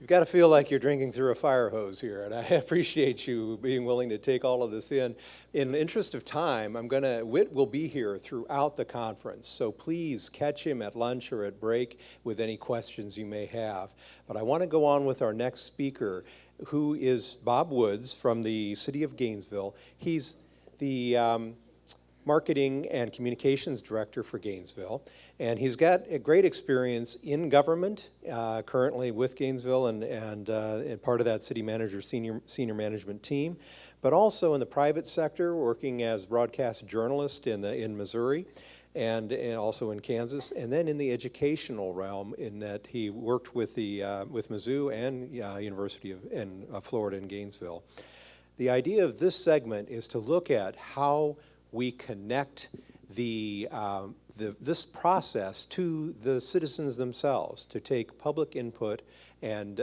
You've got to feel like you're drinking through a fire hose here, and I appreciate you being willing to take all of this in. In the interest of time, Whit will be here throughout the conference, so please catch him at lunch or at break with any questions you may have. But I want to go on with our next speaker, who is Bob Woods from the city of Gainesville. He's the Marketing and Communications Director for Gainesville. And he's got a great experience in government, currently with Gainesville and part of that city manager senior management team, but also in the private sector, working as broadcast journalist in Missouri and also in Kansas, and then in the educational realm in that he worked with Mizzou and University of Florida in Gainesville. The idea of this segment is to look at how we connect this process to the citizens themselves, to take public input and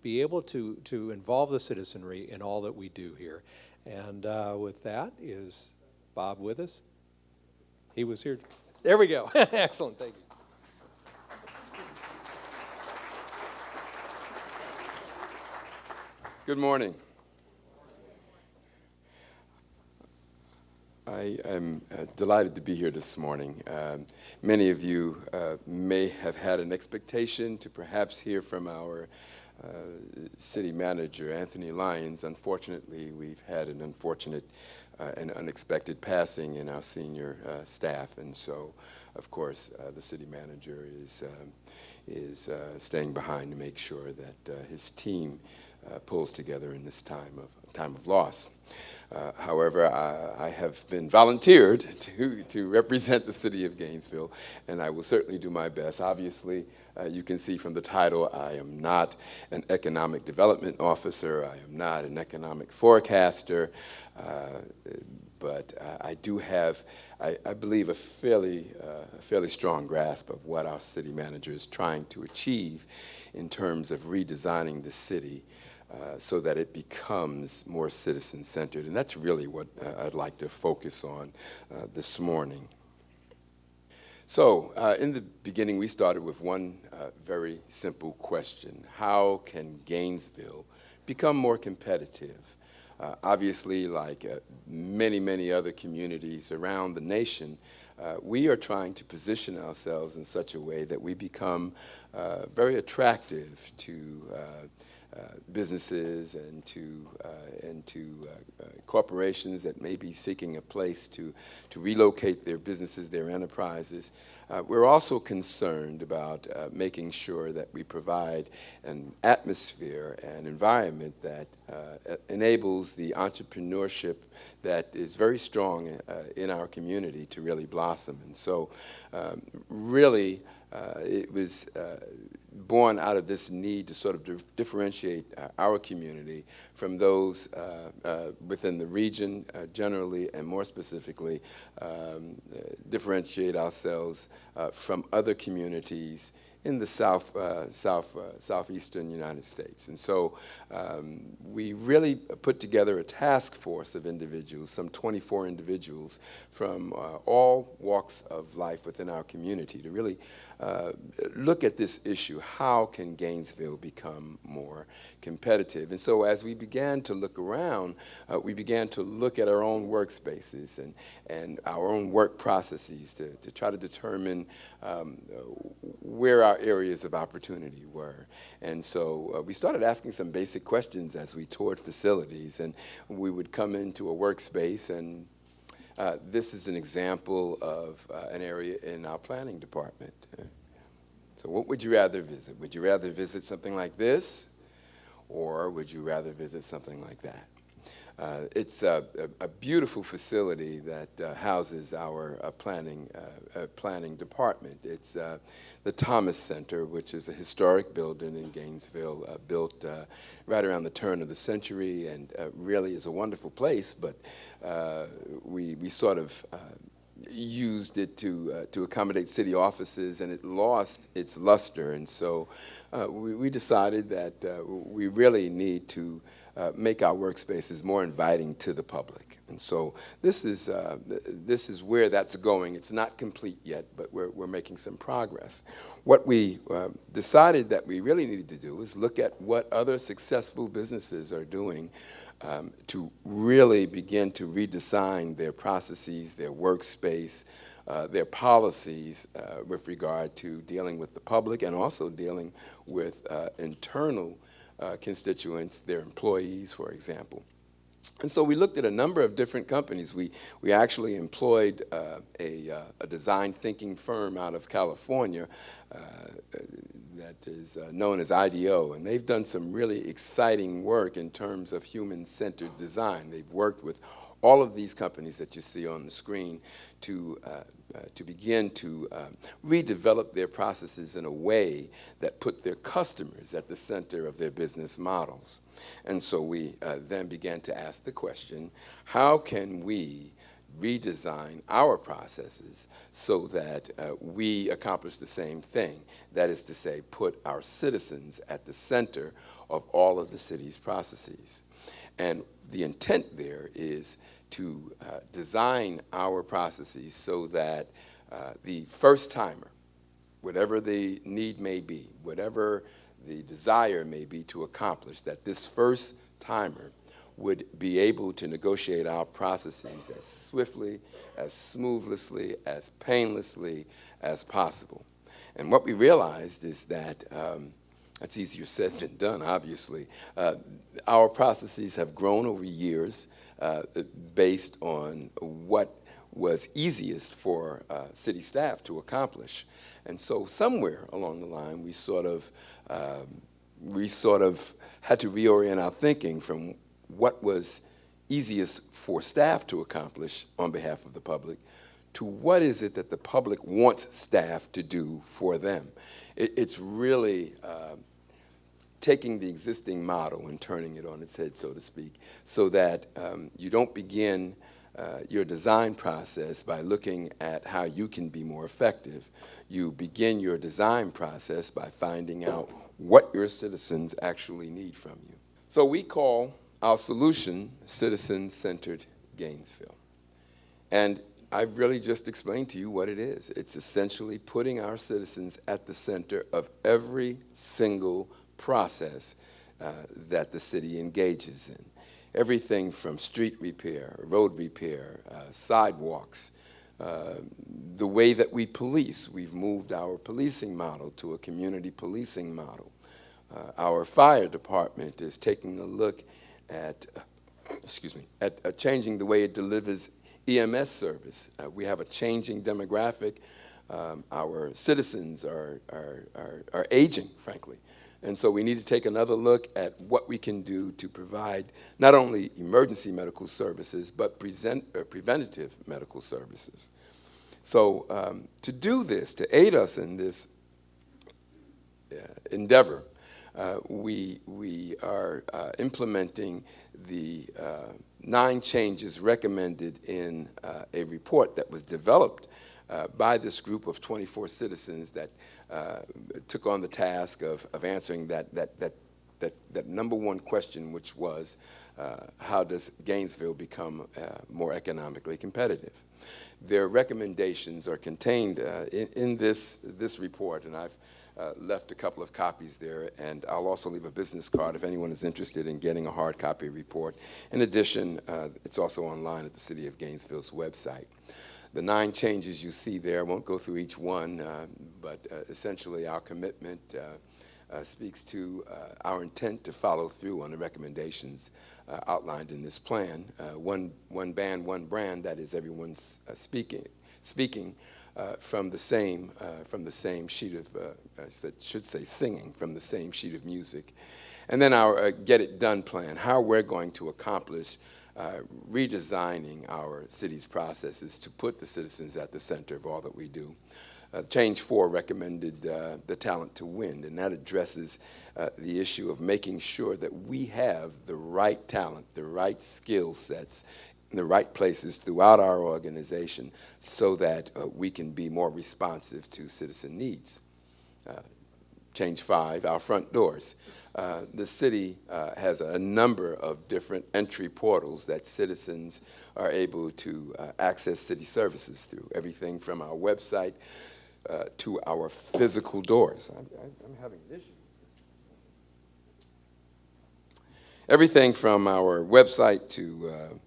be able to involve the citizenry in all that we do here. And with that, is Bob with us? He was here. There we go. Excellent, thank you. Good morning. I am delighted to be here this morning. Many of you may have had an expectation to perhaps hear from our city manager, Anthony Lyons. Unfortunately, we've had an unfortunate and unexpected passing in our senior staff, and so, of course, the city manager is staying behind to make sure that his team pulls together in this time of loss. However, I have been volunteered to represent the city of Gainesville, and I will certainly do my best. Obviously, you can see from the title, I am not an economic development officer. I am not an economic forecaster, but I do have, I believe, a fairly strong grasp of what our city manager is trying to achieve in terms of redesigning the city so that it becomes more citizen-centered. And that's really what I'd like to focus on this morning. So in the beginning, we started with one very simple question. How can Gainesville become more competitive? Obviously, like many, many other communities around the nation, we are trying to position ourselves in such a way that we become very attractive to businesses and to corporations that may be seeking a place to relocate their businesses, their enterprises. We're also concerned about making sure that we provide an atmosphere and environment that enables the entrepreneurship that is very strong in our community to really blossom. And so really it was born out of this need to sort of differentiate our community from those within the region generally, and more specifically, differentiate ourselves from other communities in the southeastern United States. And so we really put together a task force of individuals, some 24 individuals from all walks of life within our community to really look at this issue. How can Gainesville become more competitive? And so as we began to look around, we began to look at our own workspaces and our own work processes to try to determine where our areas of opportunity were. And so we started asking some basic questions as we toured facilities, and we would come into a workspace, and this is an example of an area in our planning department. So what would you rather visit? Would you rather visit something like this, or would you rather visit something like that? It's a beautiful facility that houses our planning department. It's the Thomas Center, which is a historic building in Gainesville, built right around the turn of the century, and really is a wonderful place, but we sort of used it to accommodate city offices, and it lost its luster. And so we decided that we really need to make our workspaces more inviting to the public. And so this is where that's going. It's not complete yet, but we're making some progress. What we decided that we really needed to do is look at what other successful businesses are doing to really begin to redesign their processes, their workspace, their policies with regard to dealing with the public and also dealing with internal constituents, their employees, for example. And so we looked at a number of different companies. We actually employed a design thinking firm out of California that is known as IDEO, and they've done some really exciting work in terms of human-centered design. They've worked with all of these companies that you see on the screen to begin to redevelop their processes in a way that put their customers at the center of their business models. And so we then began to ask the question, how can we redesign our processes so that we accomplish the same thing? That is to say, put our citizens at the center of all of the city's processes. And the intent there is to design our processes so that the first timer, whatever the need may be, whatever the desire may be to accomplish, that this first timer would be able to negotiate our processes as swiftly, as smoothly, as painlessly as possible. And what we realized is that that's easier said than done, obviously. Our processes have grown over years based on what was easiest for city staff to accomplish. And so somewhere along the line, we sort of had to reorient our thinking from what was easiest for staff to accomplish on behalf of the public to what is it that the public wants staff to do for them. It's really taking the existing model and turning it on its head, so to speak, so that you don't begin your design process by looking at how you can be more effective. You begin your design process by finding out what your citizens actually need from you. So we call our solution Citizen-Centered Gainesville. And I've really just explained to you what it is. It's essentially putting our citizens at the center of every single process that the city engages in. Everything from street repair, road repair, sidewalks, the way that we police. We've moved our policing model to a community policing model. Our fire department is taking a look at, at changing the way it delivers EMS service. We have a changing demographic. Our citizens are aging, frankly. And so we need to take another look at what we can do to provide not only emergency medical services, but preventative medical services. So to do this, to aid us in this endeavor, we are implementing the 9 changes recommended in a report that was developed by this group of 24 citizens that took on the task of answering that number one question, which was, how does Gainesville become more economically competitive? Their recommendations are contained in this report, and I've left a couple of copies there, and I'll also leave a business card if anyone is interested in getting a hard copy report. In addition, it's also online at the City of Gainesville's website. The 9 changes you see there, I won't go through each one, but essentially our commitment speaks to our intent to follow through on the recommendations outlined in this plan. One band, one brand, that is everyone's speaking from the same sheet of, I should say singing from the same sheet of music. And then our Get It Done plan, how we're going to accomplish redesigning our city's processes to put the citizens at the center of all that we do. Change 4 recommended the talent to win, and that addresses the issue of making sure that we have the right talent, the right skill sets, in the right places throughout our organization so that we can be more responsive to citizen needs. change 5, our front doors. The city has a number of different entry portals that citizens are able to access city services through, everything from our website to our physical doors. I'm having an issue. Everything from our website to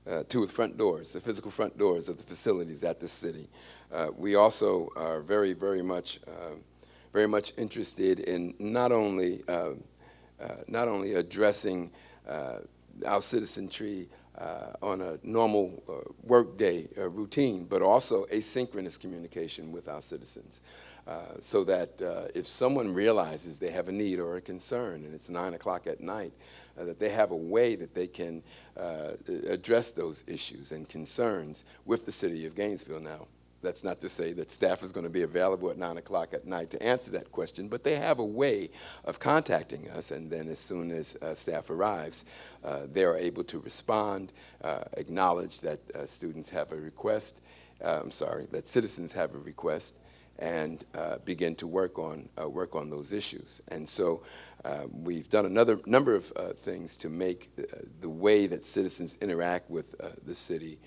the front doors, the physical front doors of the facilities at the city. We also are very much interested in not only addressing our citizenry on a normal workday routine, but also asynchronous communication with our citizens. So that if someone realizes they have a need or a concern and it's 9 o'clock at night, that they have a way that they can address those issues and concerns with the city of Gainesville. Now, that's not to say that staff is going to be available at 9 o'clock at night to answer that question, but they have a way of contacting us, and then as soon as staff arrives, they are able to respond, acknowledge that students have a request, that citizens have a request, and begin to work on those issues. And so we've done another number of things to make the way that citizens interact with the city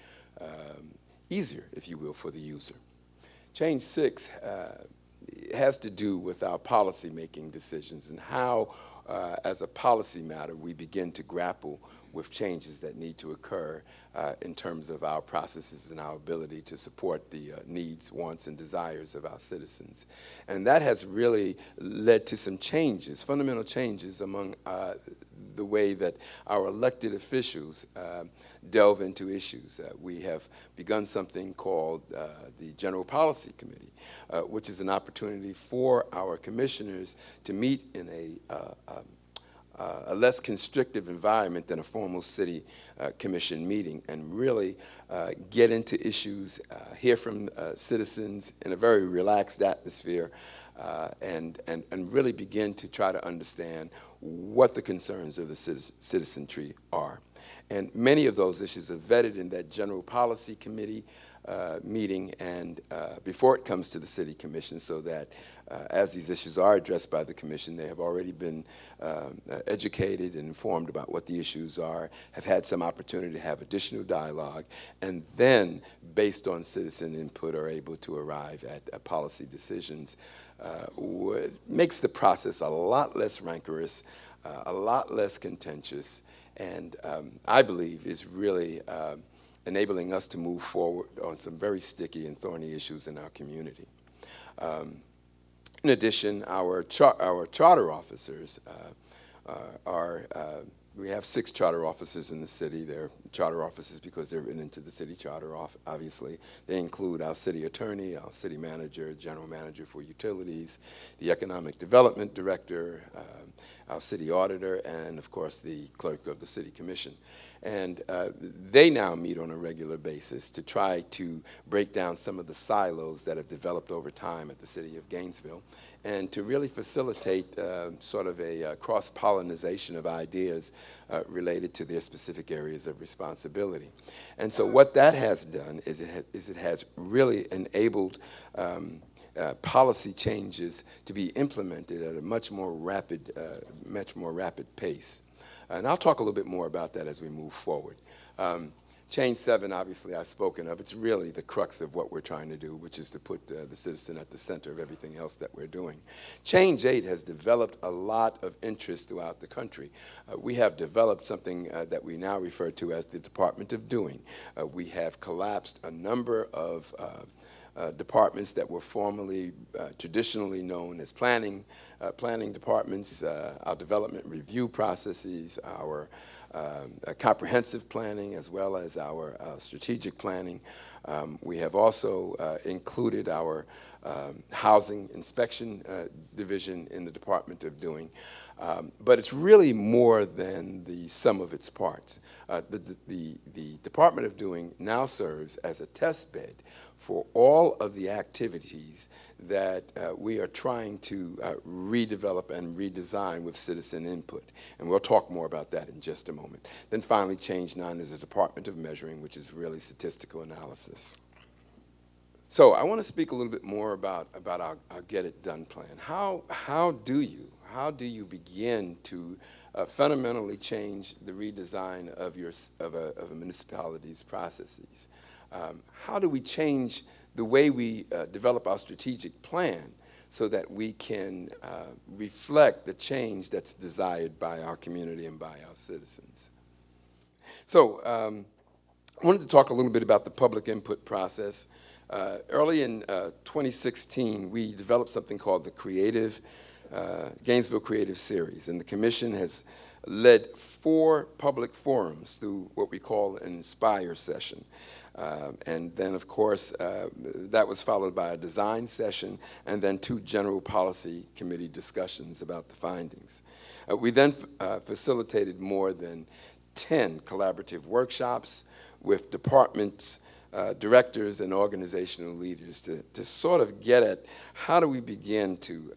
easier, if you will, for the user. Change 6 has to do with our policy-making decisions and how, as a policy matter, we begin to grapple with changes that need to occur in terms of our processes and our ability to support the needs, wants, and desires of our citizens. And that has really led to some changes, fundamental changes among the way that our elected officials delve into issues. We have begun something called the General Policy Committee, which is an opportunity for our commissioners to meet in a less constrictive environment than a formal city commission meeting and really get into issues, hear from citizens in a very relaxed atmosphere, and really begin to try to understand what the concerns of the citizenry are. And many of those issues are vetted in that General Policy Committee meeting and before it comes to the City Commission, so that as these issues are addressed by the Commission, they have already been educated and informed about what the issues are, have had some opportunity to have additional dialogue, and then, based on citizen input, are able to arrive at policy decisions. Makes the process a lot less rancorous, a lot less contentious, and I believe is really enabling us to move forward on some very sticky and thorny issues in our community. In addition, our charter officers we have 6 charter officers in the city. They're charter officers because they're written into the city charter, obviously. They include our city attorney, our city manager, general manager for utilities, the economic development director, our city auditor, and of course the clerk of the city commission. And they now meet on a regular basis to try to break down some of the silos that have developed over time at the city of Gainesville and to really facilitate sort of a cross-pollination of ideas related to their specific areas of responsibility. And so what that has done is it has really enabled policy changes to be implemented at a much more rapid pace. And I'll talk a little bit more about that as we move forward. Change 7, obviously, I've spoken of. It's really the crux of what we're trying to do, which is to put the citizen at the center of everything else that we're doing. Change 8 has developed a lot of interest throughout the country. We have developed something that we now refer to as the Department of Doing. We have collapsed a number of departments that were formerly traditionally known as planning departments, our development review processes, our comprehensive planning, as well as our strategic planning. We have also included our housing inspection division in the Department of Doing. But it's really more than the sum of its parts. The Department of Doing now serves as a test bed for all of the activities that we are trying to redevelop and redesign with citizen input. And we'll talk more about that in just a moment. Then finally, Change 9 is the Department of Measuring, which is really statistical analysis. So I want to speak a little bit more about our Get It Done plan. How do you begin to fundamentally change the redesign of a municipality's processes? How do we change the way we develop our strategic plan so that we can reflect the change that's desired by our community and by our citizens? So I wanted to talk a little bit about the public input process. Early in 2016, we developed something called the Gainesville Creative Series, and the Commission has led 4 public forums through what we call an Inspire session. And then, of course, that was followed by a design session and then 2 general policy committee discussions about the findings. We then facilitated more than 10 collaborative workshops with departments, directors, and organizational leaders to sort of get at how do we begin to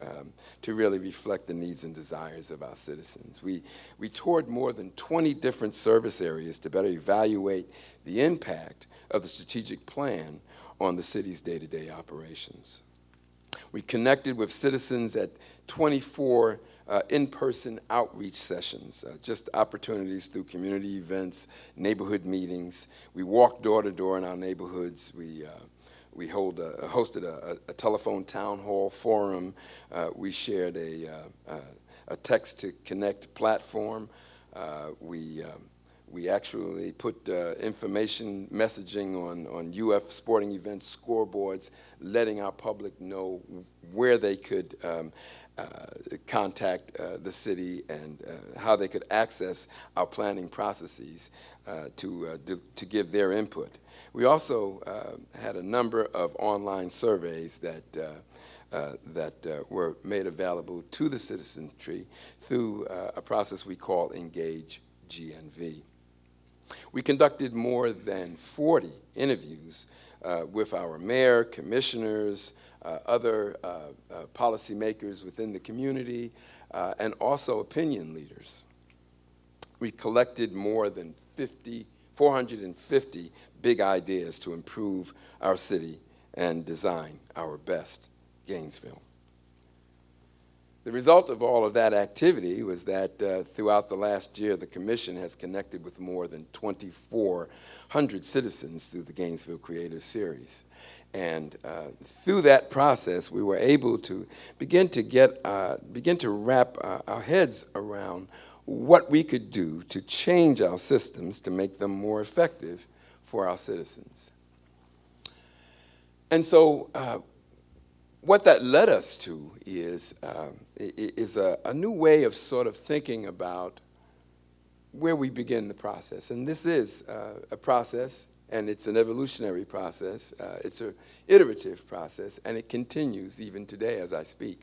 really reflect the needs and desires of our citizens. We toured more than 20 different service areas to better evaluate the impact of the strategic plan on the city's day-to-day operations. We connected with citizens at 24 in-person outreach sessions, just opportunities through community events, neighborhood meetings. We walked door to door in our neighborhoods. We hosted a telephone town hall forum. We shared a text to connect platform. We actually put information messaging on UF sporting events scoreboards, letting our public know where they could contact the city and how they could access our planning processes to give their input. We also had a number of online surveys that were made available to the citizenry through a process we call Engage GNV. We conducted more than 40 interviews with our mayor, commissioners, other policymakers within the community, and also opinion leaders. We collected more than 450 big ideas to improve our city and design our best Gainesville. The result of all of that activity was that throughout the last year, the Commission has connected with more than 2,400 citizens through the Gainesville Creative Series. And through that process, we were able to begin to wrap our heads around what we could do to change our systems to make them more effective for our citizens. And so what that led us to is a new way of sort of thinking about where we begin the process. And this is a process, and it's an evolutionary process. It's an iterative process, and it continues even today as I speak.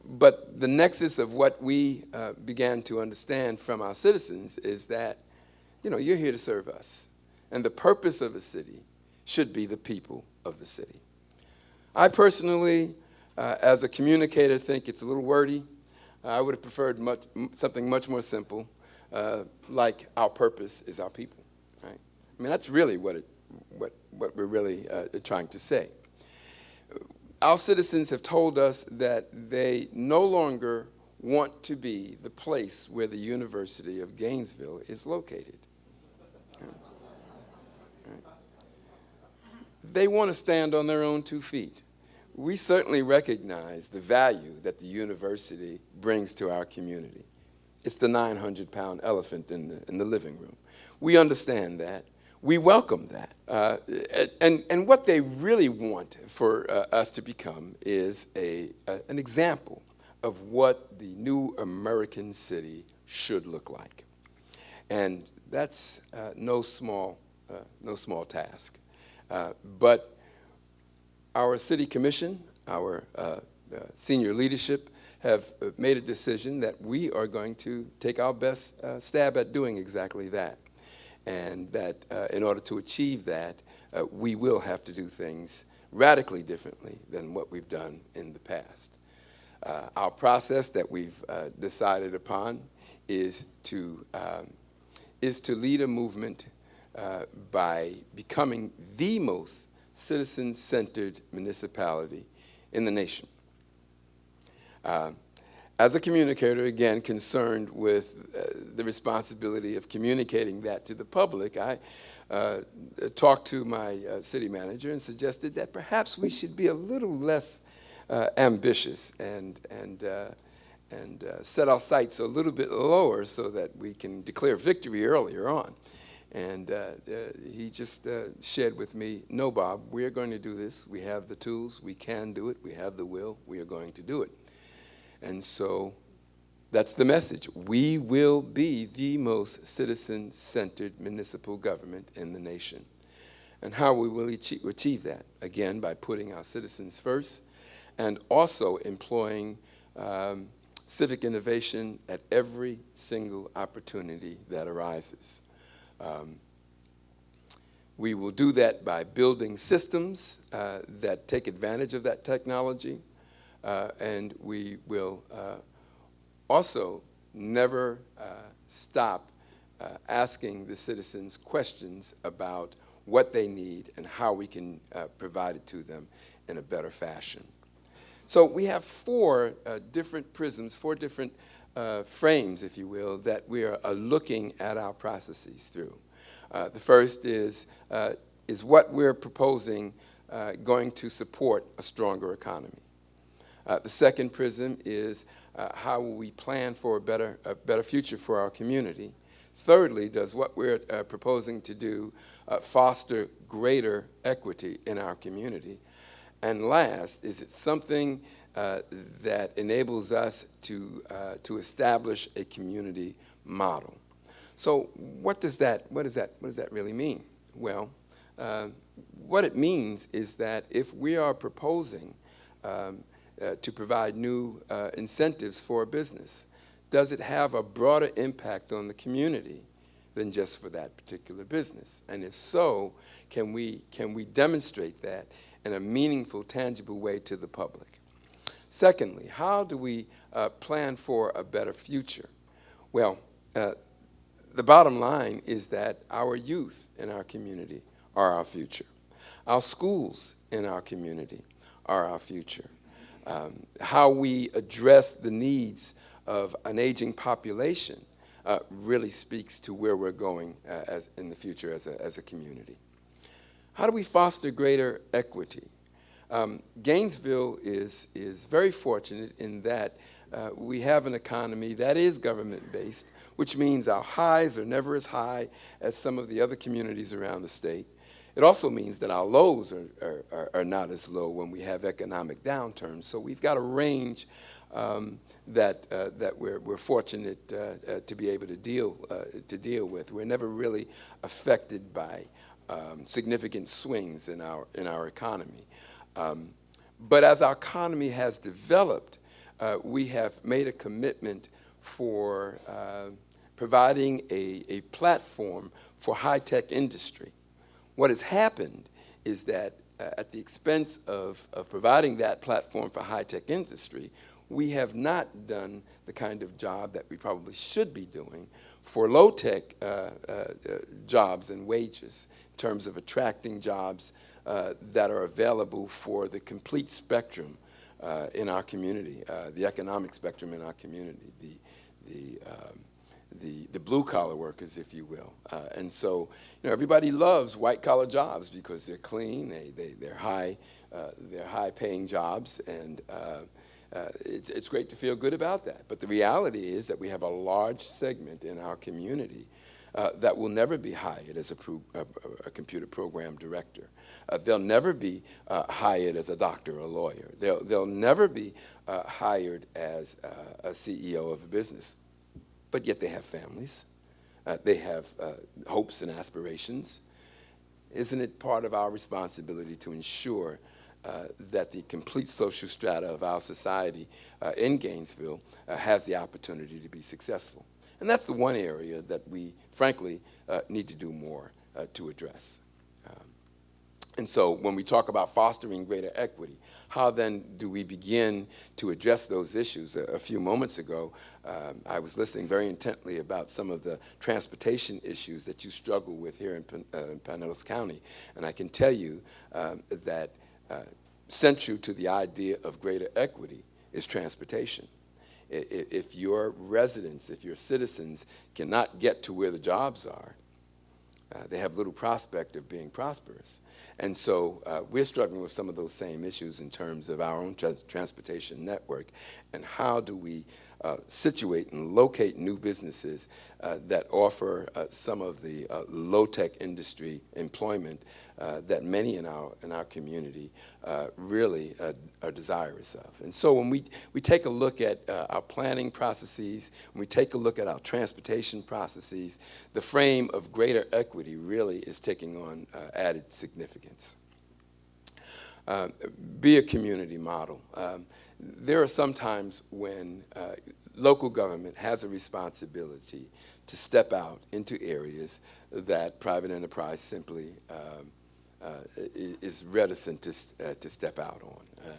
But the nexus of what we began to understand from our citizens is that, you're here to serve us. And the purpose of a city should be the people of the city. I personally, as a communicator, think it's a little wordy. I would have preferred something much more simple, like our purpose is our people, right? I mean, that's really what we're really trying to say. Our citizens have told us that they no longer want to be the place where the University of Gainesville is located. Right? They want to stand on their own 2 feet. We certainly recognize the value that the university brings to our community. It's the 900-pound elephant in the living room. We understand that. We welcome that. And what they really want for us to become is an example of what the new American city should look like. And that's no small task. But our city commission, our senior leadership have made a decision that we are going to take our best stab at doing exactly that. And that in order to achieve that, we will have to do things radically differently than what we've done in the past. Our process that we've decided upon is to lead a movement by becoming the most citizen-centered municipality in the nation. As a communicator, again, concerned with the responsibility of communicating that to the public, I talked to my city manager and suggested that perhaps we should be a little less ambitious and set our sights a little bit lower so that we can declare victory earlier on. And he just shared with me, no, Bob, we're going to do this. We have the tools. We can do it. We have the will. We are going to do it. And so that's the message. We will be the most citizen-centered municipal government in the nation. And how we will achieve that? Again, by putting our citizens first and also employing civic innovation at every single opportunity that arises. We will do that by building systems that take advantage of that technology, and we will also never stop asking the citizens questions about what they need and how we can provide it to them in a better fashion. So we have four different prisms, four different frames, if you will, that we are looking at our processes through. The first is what we're proposing going to support a stronger economy. The second prism is how will we plan for a better future for our community. Thirdly, does what we're proposing to do foster greater equity in our community? And last, is it something that enables us to establish a community model? So what does that really mean? Well, what it means is that if we are proposing to provide new incentives for a business, does it have a broader impact on the community than just for that particular business? And if so, can we demonstrate that in a meaningful, tangible way to the public? Secondly, how do we plan for a better future? Well, the bottom line is that our youth in our community are our future. Our schools in our community are our future. How we address the needs of an aging population really speaks to where we're going in the future as a community. How do we foster greater equity? Gainesville is very fortunate in that we have an economy that is government-based, which means our highs are never as high as some of the other communities around the state. It also means that our lows are not as low when we have economic downturns. So we've got a range that we're fortunate to be able to deal with. We're never really affected by significant swings in our economy. But as our economy has developed, we have made a commitment for providing a platform for high-tech industry. What has happened is that at the expense of providing that platform for high-tech industry, we have not done the kind of job that we probably should be doing for low-tech jobs and wages in terms of attracting jobs that are available for the complete spectrum in our community, the economic spectrum in our community, the blue-collar workers, if you will. And so, everybody loves white-collar jobs because they're clean, they're high-paying jobs, and it's great to feel good about that. But the reality is that we have a large segment in our community that will never be hired as a computer program director. They'll never be hired as a doctor or a lawyer. They'll never be hired as a CEO of a business. But yet they have families. They have hopes and aspirations. Isn't it part of our responsibility to ensure that the complete social strata of our society in Gainesville has the opportunity to be successful? And that's the one area that we, frankly, need to do more to address. And so when we talk about fostering greater equity, how then do we begin to address those issues? A few moments ago, I was listening very intently about some of the transportation issues that you struggle with here in Pinellas County. And I can tell you that central to the idea of greater equity is transportation. If your residents, if your citizens cannot get to where the jobs are, they have little prospect of being prosperous. And so we're struggling with some of those same issues in terms of our own transportation network, and how do we situate and locate new businesses that offer some of the low-tech industry employment that many in our community really are desirous of. And so when we take a look at our planning processes, when we take a look at our transportation processes, the frame of greater equity really is taking on added significance. Be a community model. There are some times when local government has a responsibility to step out into areas that private enterprise simply is reticent to step out on.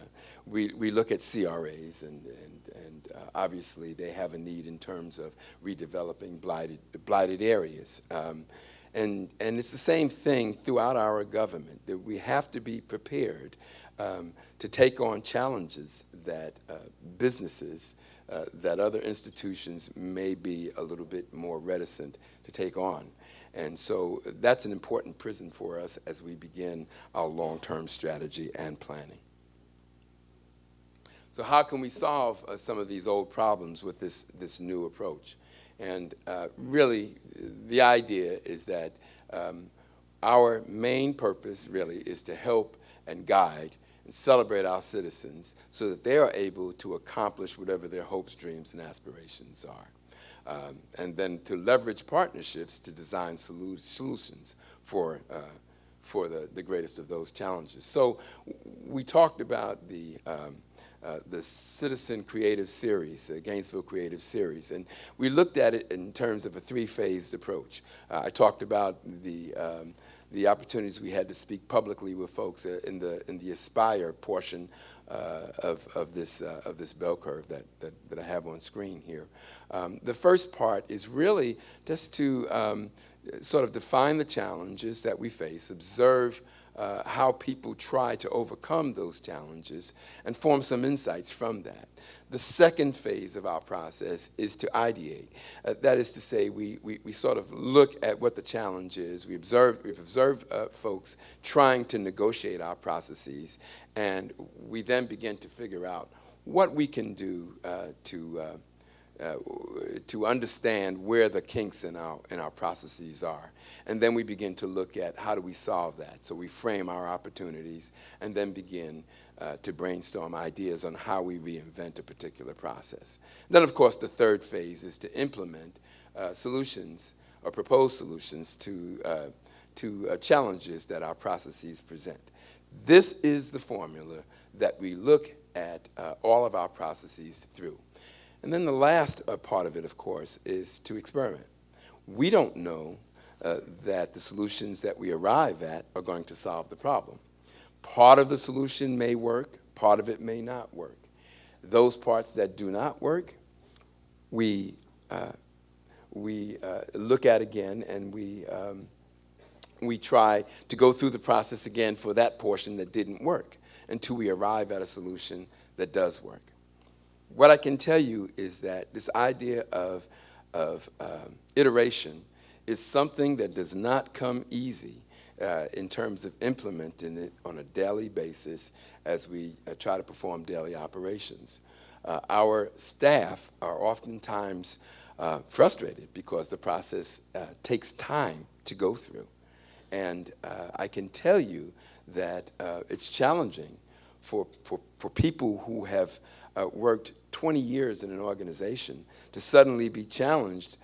We look at CRAs, and obviously they have a need in terms of redeveloping blighted areas. And it's the same thing throughout our government, that we have to be prepared to take on challenges that businesses, that other institutions may be a little bit more reticent to take on. And so that's an important prism for us as we begin our long-term strategy and planning. So how can we solve some of these old problems with this new approach? And really, the idea is that our main purpose really is to help and guide and celebrate our citizens so that they are able to accomplish whatever their hopes, dreams, and aspirations are. And then to leverage partnerships to design solutions for the greatest of those challenges. So we talked about the Citizen Creative Series, Gainesville Creative Series, and we looked at it in terms of a three-phased approach. I talked about the opportunities we had to speak publicly with folks in the Aspire portion of this bell curve that I have on screen here. The first part is really just to sort of define the challenges that we face, observe how people try to overcome those challenges, and form some insights from that. The second phase of our process is to ideate. That is to say, we sort of look at what the challenge is. We've observed folks trying to negotiate our processes, and we then begin to figure out what we can do to understand where the kinks in our processes are. And then we begin to look at how do we solve that. So we frame our opportunities and then begin to brainstorm ideas on how we reinvent a particular process. Then, of course, the third phase is to implement solutions or propose solutions to challenges that our processes present. This is the formula that we look at all of our processes through. And then the last part of it, of course, is to experiment. We don't know that the solutions that we arrive at are going to solve the problem. Part of the solution may work, part of it may not work. Those parts that do not work, we look at again, and we try to go through the process again for that portion that didn't work until we arrive at a solution that does work. What I can tell you is that this idea of iteration is something that does not come easy in terms of implementing it on a daily basis as we try to perform daily operations. Our staff are oftentimes frustrated because the process takes time to go through. And I can tell you that it's challenging for people who have worked 20 years in an organization to suddenly be challenged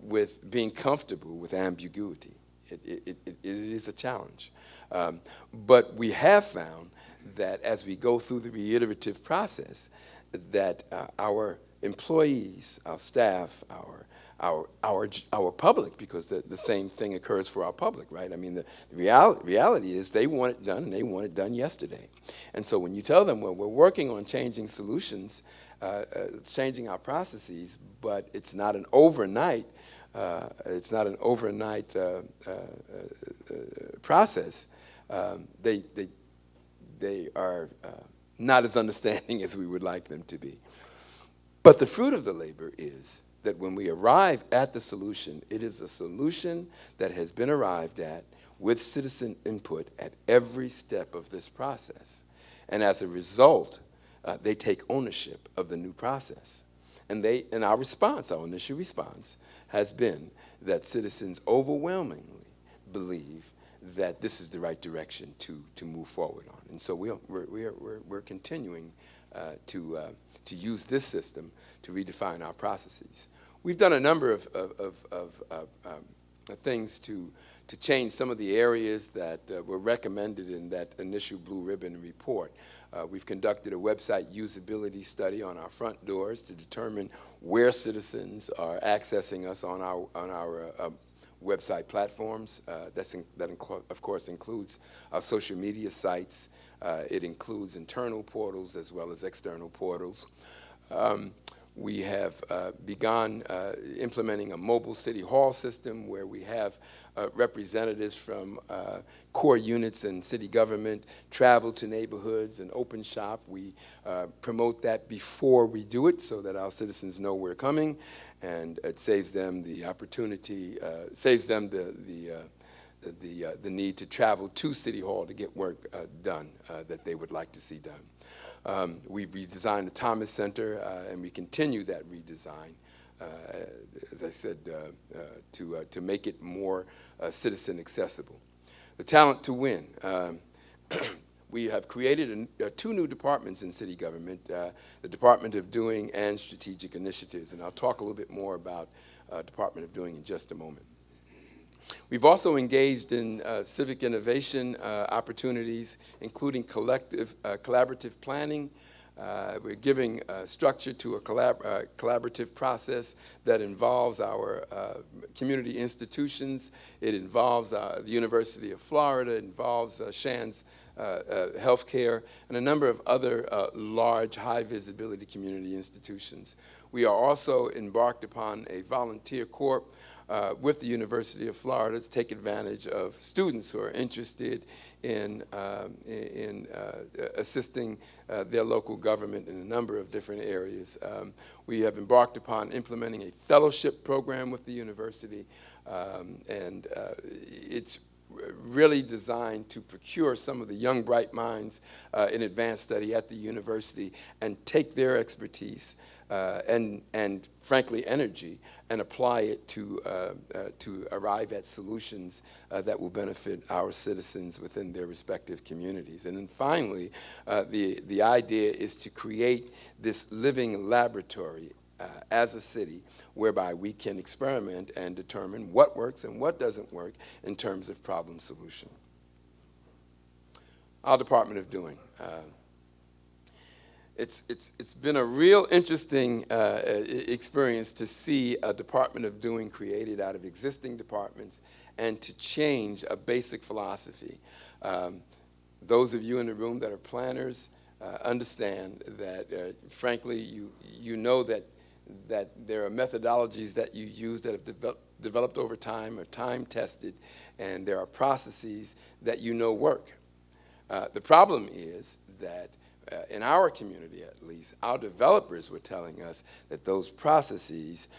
with being comfortable with ambiguity. It is a challenge. But we have found that as we go through the reiterative process, that our employees, our staff, our public, because the same thing occurs for our public, right? I mean, the reality is they want it done, and they want it done yesterday. And so when you tell them, well, we're working on changing solutions, changing our processes, but it's not an overnight process, they are not as understanding as we would like them to be. But the fruit of the labor is that when we arrive at the solution, it is a solution that has been arrived at with citizen input at every step of this process. And as a result, they take ownership of the new process. And our initial response has been that citizens overwhelmingly believe that this is the right direction to move forward on. And so we're continuing to use this system to redefine our processes. We've done a number of things to change some of the areas that were recommended in that initial Blue Ribbon report. We've conducted a website usability study on our front doors to determine where citizens are accessing us on our website platforms. That of course includes our social media sites. It includes internal portals as well as external portals. We have begun implementing a mobile city hall system where we have representatives from core units in city government travel to neighborhoods and open shop. We promote that before we do it so that our citizens know we're coming, and it saves them the opportunity, saves them the need to travel to City Hall to get work done that they would like to see done. We've redesigned the Thomas Center, and we continue that redesign, as I said, to make it more citizen accessible. The talent to win. We have created two new departments in city government, the Department of Doing and Strategic Initiatives, and I'll talk a little bit more about Department of Doing in just a moment. We've also engaged in civic innovation opportunities, including collaborative planning. We're giving structure to a collaborative process that involves our community institutions. It involves the University of Florida. It involves Shands Healthcare and a number of other large, high-visibility community institutions. We are also embarked upon a volunteer corps with the University of Florida to take advantage of students who are interested in assisting their local government in a number of different areas. We have embarked upon implementing a fellowship program with the university, and it's really designed to procure some of the young, bright minds in advanced study at the university and take their expertise and frankly, energy, and apply it to arrive at solutions that will benefit our citizens within their respective communities. And then finally, the idea is to create this living laboratory as a city whereby we can experiment and determine what works and what doesn't work in terms of problem solution. Our Department of Doing. It's been a real interesting experience to see a Department of Doing created out of existing departments and to change a basic philosophy. Those of you in the room that are planners understand that, frankly, you know that there are methodologies that you use that have developed over time, are time-tested, and there are processes that you know work. The problem is that in our community, at least, our developers were telling us that those processes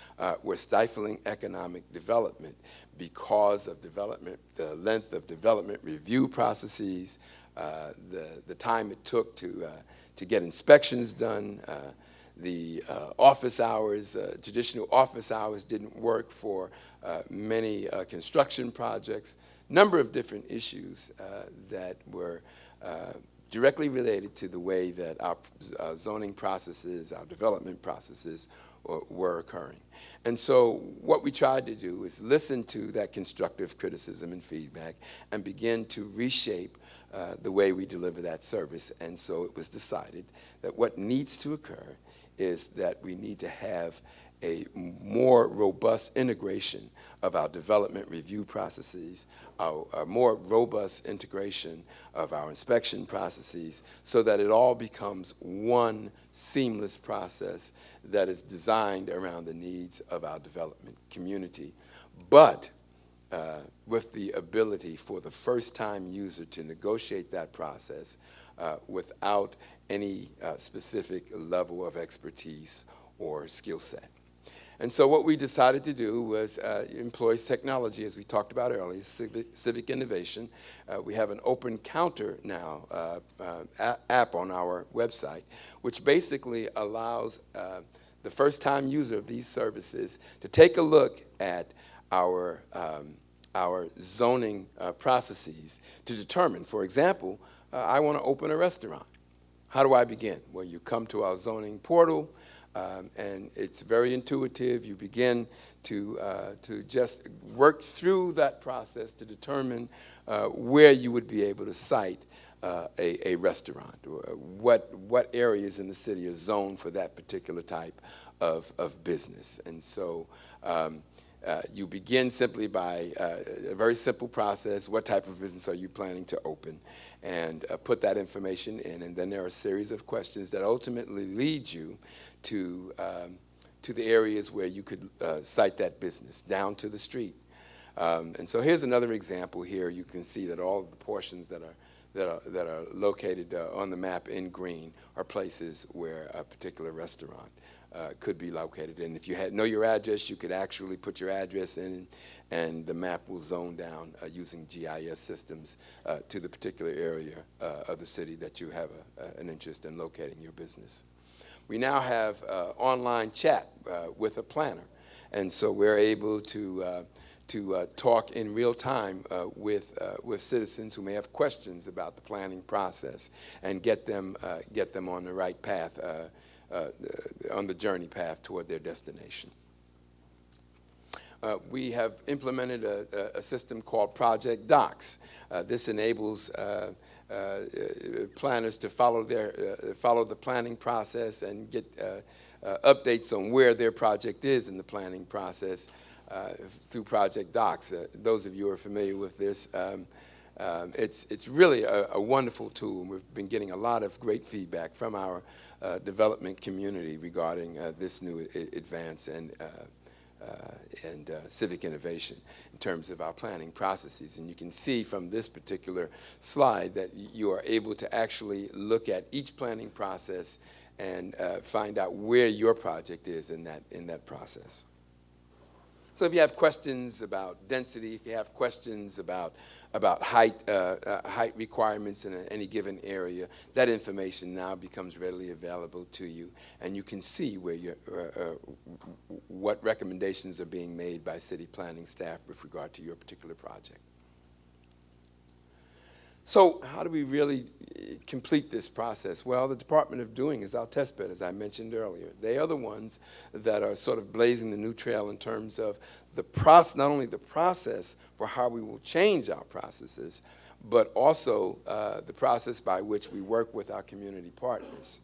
were stifling economic development because of the length of development review processes, the time it took to get inspections done, the office hours, traditional office hours didn't work for many construction projects, number of different issues that were directly related to the way that our zoning processes, our development processes were occurring. And so what we tried to do is listen to that constructive criticism and feedback and begin to reshape the way we deliver that service. And so it was decided that what needs to occur is that we need to have a more robust integration of our development review processes, a more robust integration of our inspection processes, so that it all becomes one seamless process that is designed around the needs of our development community. But with the ability for the first-time user to negotiate that process without any specific level of expertise or skill set. And so what we decided to do was employ technology, as we talked about earlier, civic innovation. We have an open counter now app on our website, which basically allows the first-time user of these services to take a look at our zoning processes to determine, for example, I want to open a restaurant. How do I begin? Well, you come to our zoning portal, and it's very intuitive. You begin to just work through that process to determine where you would be able to site a restaurant, or what areas in the city are zoned for that particular type of business. And so you begin simply by a very simple process. What type of business are you planning to open? And put that information in, and then there are a series of questions that ultimately lead you to the areas where you could site that business, down to the street. And so here's another example here. You can see that all of the portions that are located on the map in green are places where a particular restaurant could be located. And if you know your address, you could actually put your address in, and the map will zone down using GIS systems to the particular area of the city that you have an interest in locating your business. We now have online chat with a planner, and so we're able to talk in real time with citizens who may have questions about the planning process and get them on the right path, on the journey path toward their destination. We have implemented a system called Project Docs. This enables planners to follow the planning process and get updates on where their project is in the planning process through Project Docs. Those of you who are familiar with this, it's really a wonderful tool. We've been getting a lot of great feedback from our development community regarding this new advance and civic innovation in terms of our planning processes. And you can see from this particular slide that you are able to actually look at each planning process and find out where your project is in that process. So if you have questions about density, if you have questions about height requirements in any given area, that information now becomes readily available to you, and you can see where what recommendations are being made by city planning staff with regard to your particular project. So how do we really complete this process? Well, the Department of Doing is our test bed, as I mentioned earlier. They are the ones that are sort of blazing the new trail in terms of not only the process for how we will change our processes, but also the process by which we work with our community partners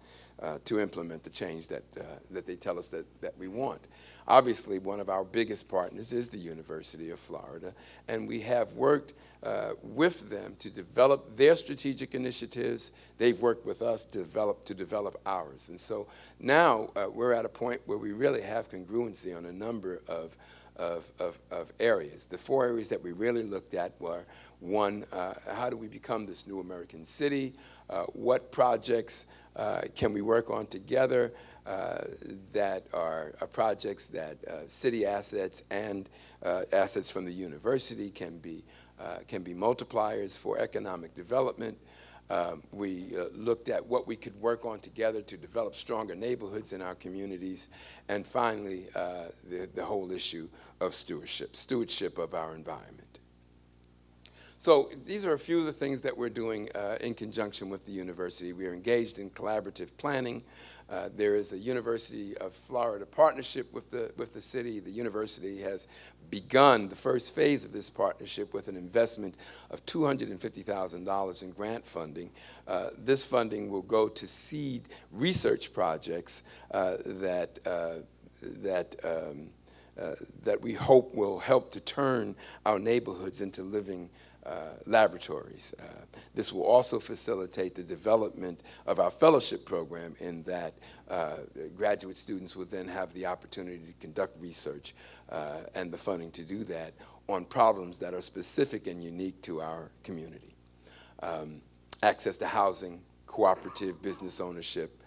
to implement the change that they tell us that we want. Obviously, one of our biggest partners is the University of Florida, and we have worked with them to develop their strategic initiatives. They've worked with us to develop ours. And so now we're at a point where we really have congruency on a number of areas. The 4 areas that we really looked at were, one, how do we become this new American city? What projects can we work on together that are projects that city assets and assets from the university can be multipliers for economic development. We looked at what we could work on together to develop stronger neighborhoods in our communities. And finally, the whole issue of stewardship of our environment. So these are a few of the things that we're doing in conjunction with the university. We are engaged in collaborative planning. There is a University of Florida partnership with the city. The university has begun the first phase of this partnership with an investment of $250,000 in grant funding. This funding will go to seed research projects that we hope will help to turn our neighborhoods into living laboratories. This will also facilitate the development of our fellowship program in that graduate students will then have the opportunity to conduct research and the funding to do that on problems that are specific and unique to our community. Access to housing, cooperative business ownership,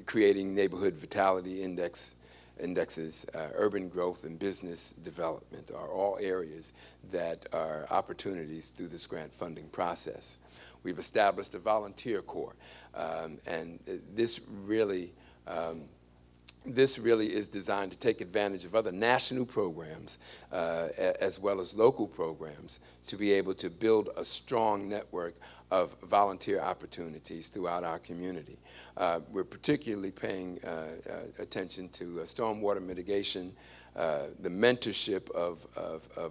creating neighborhood vitality indexes, urban growth and business development are all areas that are opportunities through this grant funding process. We've established a volunteer corps, and this really is designed to take advantage of other national programs as well as local programs to be able to build a strong network of volunteer opportunities throughout our community. We're particularly paying attention to stormwater mitigation, the mentorship of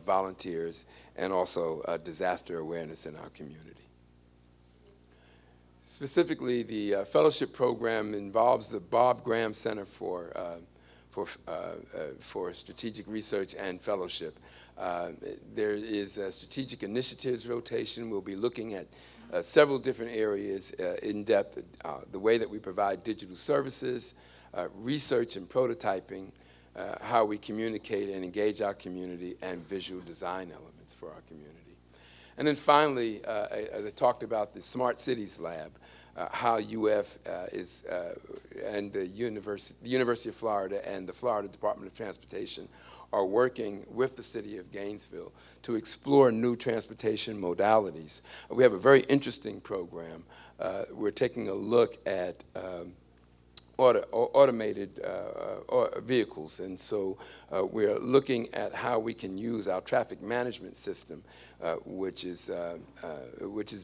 volunteers, and also disaster awareness in our community. Specifically, the fellowship program involves the Bob Graham Center for Strategic Research and Fellowship. There is a strategic initiatives rotation. We'll be looking at several different areas in depth, the way that we provide digital services, research and prototyping, how we communicate and engage our community, and visual design elements for our community. And then finally, as I talked about the Smart Cities Lab, how UF and the University of Florida and the Florida Department of Transportation are working with the city of Gainesville to explore new transportation modalities. We have a very interesting program. We're taking a look at automated vehicles, and so we're looking at how we can use our traffic management system, which has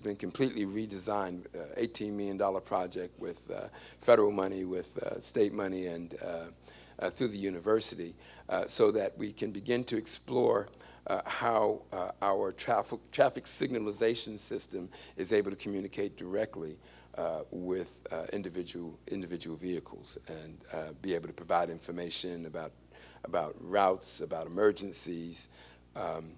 been completely redesigned, $18 million project with federal money, with state money, and through the university, so that we can begin to explore how our traffic signalization system is able to communicate directly with individual vehicles and be able to provide information about routes, about emergencies. And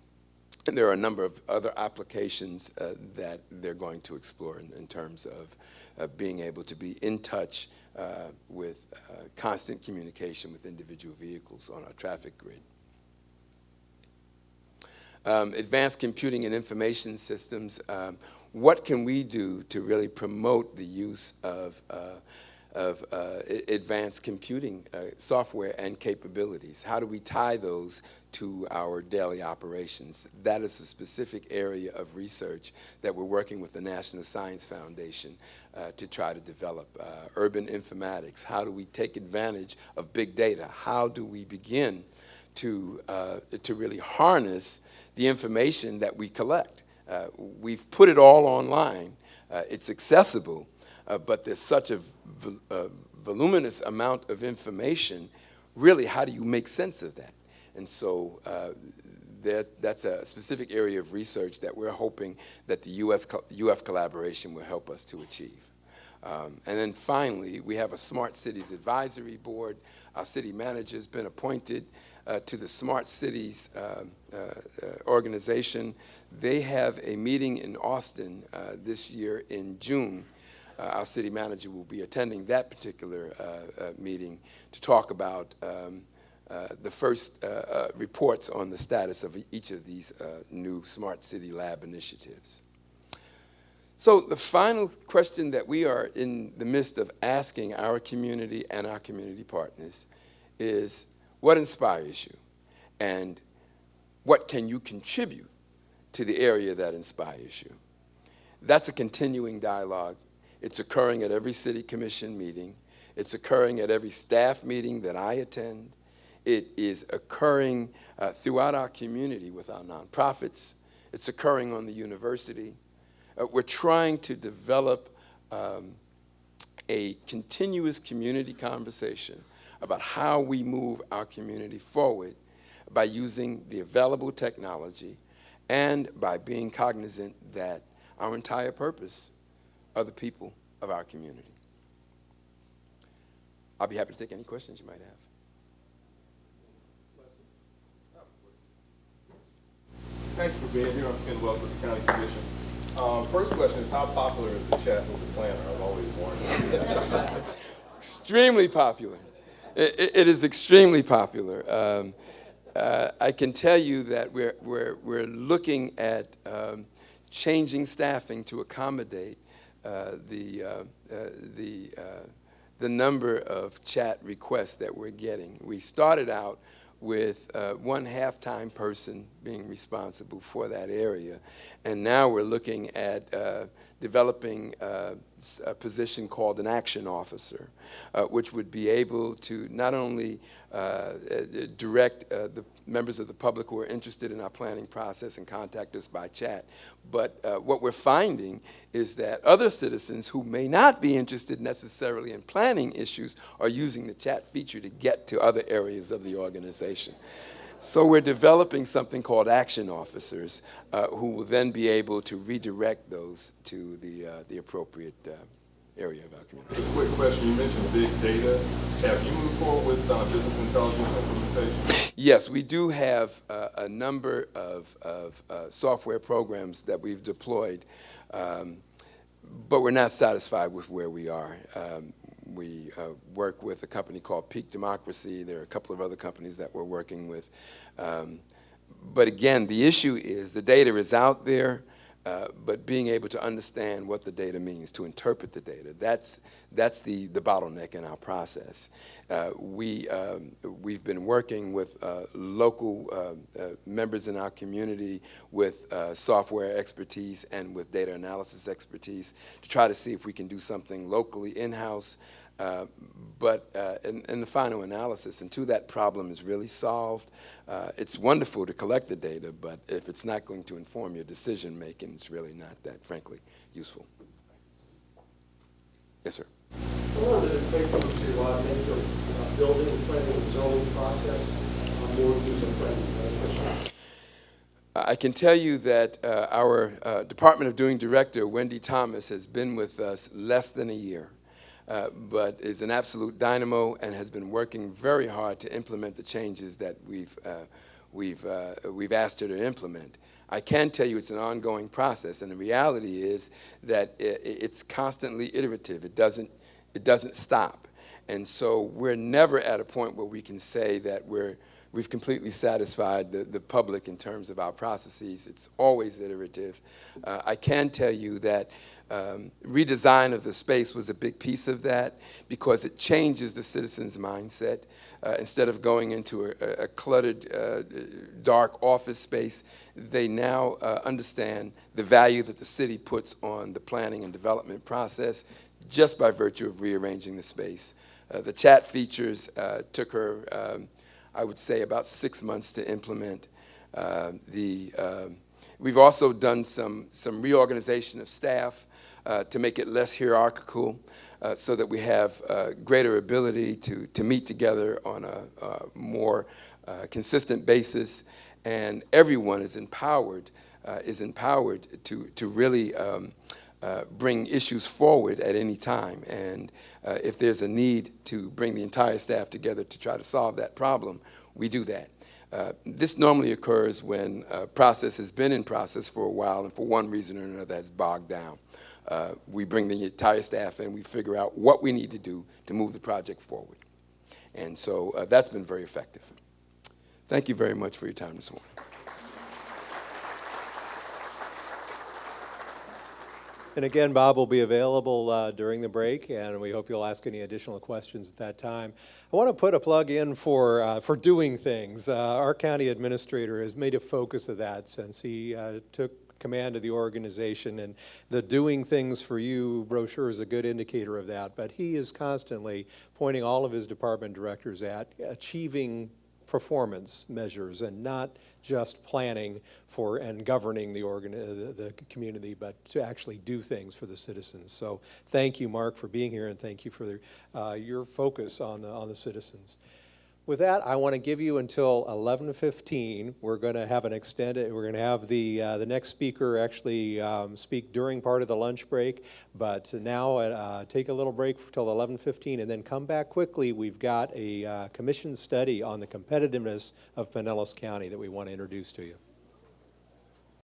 there are a number of other applications that they're going to explore in terms of being able to be in touch with constant communication with individual vehicles on our traffic grid. Advanced computing and information systems. What can we do to really promote the use of advanced computing software and capabilities? How do we tie those to our daily operations? That is a specific area of research that we're working with the National Science Foundation to try to develop. Urban informatics. How do we take advantage of big data? How do we begin to really harness the information that we collect? We've put it all online. It's accessible, but there's such a voluminous amount of information. Really, how do you make sense of that? And so that's a specific area of research that we're hoping that the UF collaboration will help us to achieve. And then finally, we have a Smart Cities Advisory Board. Our city manager has been appointed to the Smart Cities organization. They have a meeting in Austin this year in June. Our city manager will be attending that particular meeting to talk about the first reports on the status of each of these new Smart City Lab initiatives. So the final question that we are in the midst of asking our community and our community partners is, what inspires you? And what can you contribute to the area that inspires you? That's a continuing dialogue. It's occurring at every city commission meeting. It's occurring at every staff meeting that I attend. It is occurring throughout our community with our nonprofits It's occurring on the university. We're trying to develop a continuous community conversation about how we move our community forward by using the available technology and by being cognizant that our entire purpose are the people of our community. I'll be happy to take any questions you might have. Thank you for being here. I'm Ken Wells with the County Commission. First question is, how popular is the chat with the planner? I've always wondered. Extremely popular. It is extremely popular. I can tell you that we're looking at changing staffing to accommodate the number of chat requests that we're getting. We started out with one half-time person being responsible for that area. And now we're looking at developing a position called an action officer, which would be able to not only direct the members of the public who are interested in our planning process and contact us by chat, but what we're finding is that other citizens who may not be interested necessarily in planning issues are using the chat feature to get to other areas of the organization. So we're developing something called action officers who will then be able to redirect those to the appropriate area of our community. A quick question. You mentioned big data. Have you moved forward with business intelligence implementation? Yes, we do have a number of software programs that we've deployed, but we're not satisfied with where we are. We work with a company called Peak Democracy. There are a couple of other companies that we're working with. But again, the issue is the data is out there, but being able to understand what the data means, to interpret the data, that's the bottleneck in our process. We've been working with local members in our community with software expertise and with data analysis expertise to try to see if we can do something locally in-house. But in the final analysis, until that problem is really solved, it's wonderful to collect the data, but if it's not going to inform your decision making, it's really not that, frankly, useful. Yes, sir. How long does it take you to make the building, planning, and zoning process more user-friendly? I can tell you that our Department of Doing Director, Wendy Thomas, has been with us less than a year. But is an absolute dynamo and has been working very hard to implement the changes that we've asked her to implement. I can tell you it's an ongoing process, and the reality is that it's constantly iterative. It doesn't stop, and so we're never at a point where we can say that we've completely satisfied the public in terms of our processes. It's always iterative. I can tell you that redesign of the space was a big piece of that because it changes the citizen's mindset. Instead of going into a cluttered, dark office space, they now understand the value that the city puts on the planning and development process just by virtue of rearranging the space. The chat features took her, I would say, about 6 months to implement. We've also done some reorganization of staff to make it less hierarchical so that we have greater ability to meet together on a more consistent basis, and everyone is empowered to really bring issues forward at any time. And if there's a need to bring the entire staff together to try to solve that problem, we do that. This normally occurs when a process has been in process for a while and for one reason or another has bogged down. We bring the entire staff in, we figure out what we need to do to move the project forward. And so that's been very effective. Thank you very much for your time this morning. And again, Bob will be available during the break, and we hope you'll ask any additional questions at that time. I want to put a plug in for doing things. Our county administrator has made a focus of that since he took command of the organization, and the Doing Things for You brochure is a good indicator of that. But he is constantly pointing all of his department directors at achieving performance measures and not just planning for and governing the community, but to actually do things for the citizens. So thank you, Mark, for being here, and thank you for your focus on the citizens. With that, I want to give you until 11:15. We're going to have we're going to have the next speaker actually speak during part of the lunch break, but now take a little break till 11:15 and then come back quickly. We've got a commission study on the competitiveness of Pinellas County that we want to introduce to you.